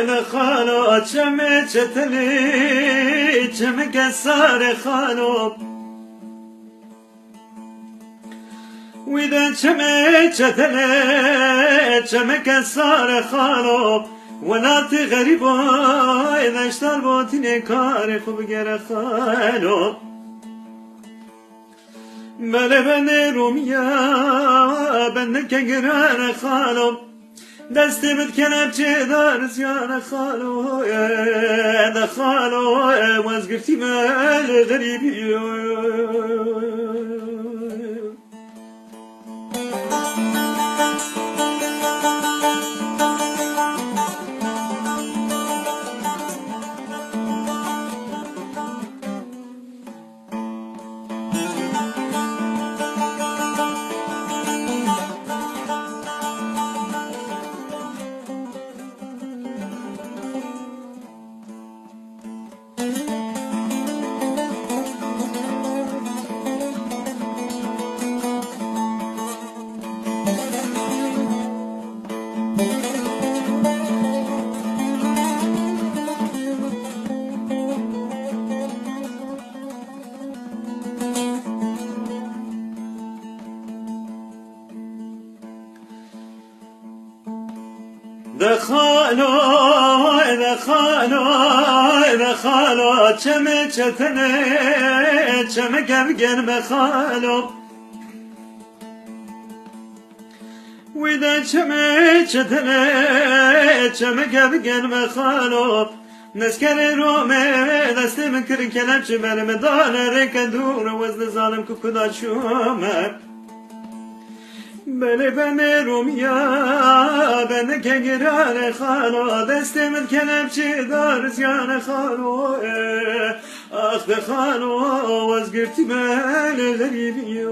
دخلوا چم چتلی چم کسار خالو ویدا چم چتلی چم کسار خالو وناتی غریبا نشتر باتی کار خوب گر خالو بله بنده رومیا بنده که گران خالو دستی بد کنم چه دار زیان خالو ده خالو وزگرتی مال غریبی دخالو چم چتنه چم گرگن بخالو ویدا چم چتنه چم گرگن بخالو نسکر رومه دستی من کر کلم چه برم دانه رک دور وزن ظالم که کدا شومه بله بنده رومیا بنده که گران خالو دستی من کلم چه دار زیان خالو آخ ده خالو وزگرتی من غریبی